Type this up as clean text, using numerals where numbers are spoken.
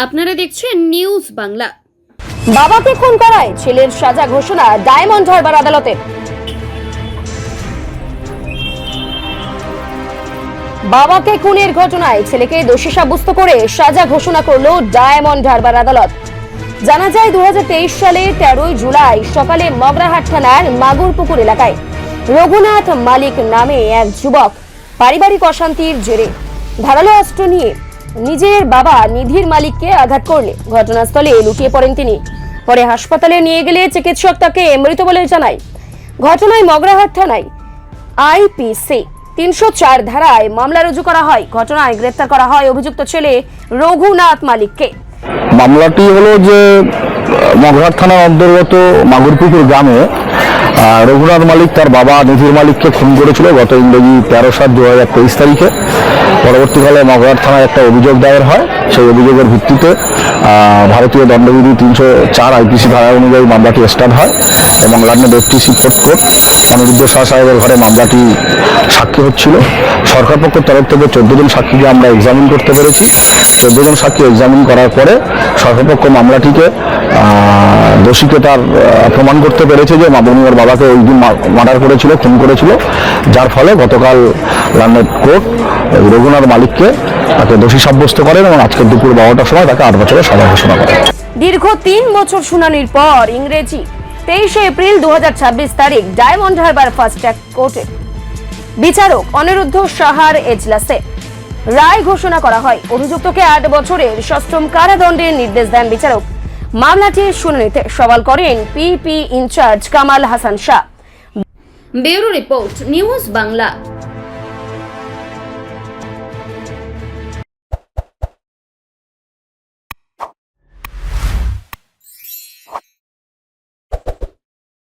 আপনারা দেখছেন নিউজ বাংলা। বাবাকে খুন করায় ছেলের সাজা ঘোষণা ডায়মন্ড হারবার আদালতে। বাবাকে খুনের ঘটনায় ছেলেকে দোষী সাব্যস্ত করে সাজা ঘোষণা করল ডায়মন্ড হারবার আদালত। জানা যায় 2023 সালে 13 জুলাই সকালে মগরাহাট থানার মাগুরপুকুর এলাকায় রঘুনাথ মালিক নামে এক যুবক পারিবারিক অশান্তির জেরে ধারালো অস্ত্র নিয়ে নিজের বাবা নিধির মালিককে আঘাত করলে ঘটনাস্থলে লুটিয়ে পড়েন তিনি। পরে হাসপাতালে নিয়ে গেলে চিকিৎসক তাকে মৃত বলে জানায়। ঘটনায় মগরাহাট থানায় আইপিসি 304 ধারায় মামলা রুজু করা হয়। ঘটনায় গ্রেফতার করা হয় অভিযুক্ত ছেলে রঘুনাথ মালিককে। মামলাটি হলো যে মগরাহাট থানার অন্তর্গত মাগুরপুকুর গ্রামে রঘুনাথ মালিক তার বাবা নিধির মালিককে খুন করেছিল গত ইংরেজি 13/7/2023 তারিখে। পরবর্তীকালে মগরাহাট থানায় একটা অভিযোগ দায়ের হয়। সেই অভিযোগের ভিত্তিতে ভারতীয় দণ্ডবিধি 304 আইপিসি ধারা অনুযায়ী মামলাটি স্টার্ট হয় এবং London FTC fourth court Anirudh Shah সাহেবের ঘরে মামলাটি সাক্ষী হচ্ছিল। সরকার পক্ষের তরফ থেকে 14 জন সাক্ষীকে আমরা এক্সামিন করতে পেরেছি। 14 জন সাক্ষী এক্সামিন করার পরে সরকারপক্ষ মামলাটিকে দোষীকে তার প্রমাণ করতে পেরেছে যে মামুনিয়ার বাবাকে ওই দিন মার্ডার করেছিল, খুন করেছিল, যার ফলে গতকাল লন্ডন কোর্ট রঘুনাথ মালিককে তাকে দোষী সাব্যস্ত করেন এবং আজকে দুপুর 12টার সময় তাকে 8 বছরের সাজা ঘোষণা করেন। দীর্ঘ 3 বছর শুনানির পর ইংরেজি 23 এপ্রিল 2026 তারিখ ডায়মন্ড হারবার ফার্স্ট ট্র্যাক কোর্টে বিচারক অনিরুদ্ধ সাহার এজলাসে রায় ঘোষণা করা হয়। অভিযুক্তকে 8 বছরের সশ্রম কারাদণ্ডের নির্দেশ দেন বিচারক। মামলাটির শুনানিতে সওয়াল করেন PP incharge Kamal Hasan Shah. Bureau report news Bangla.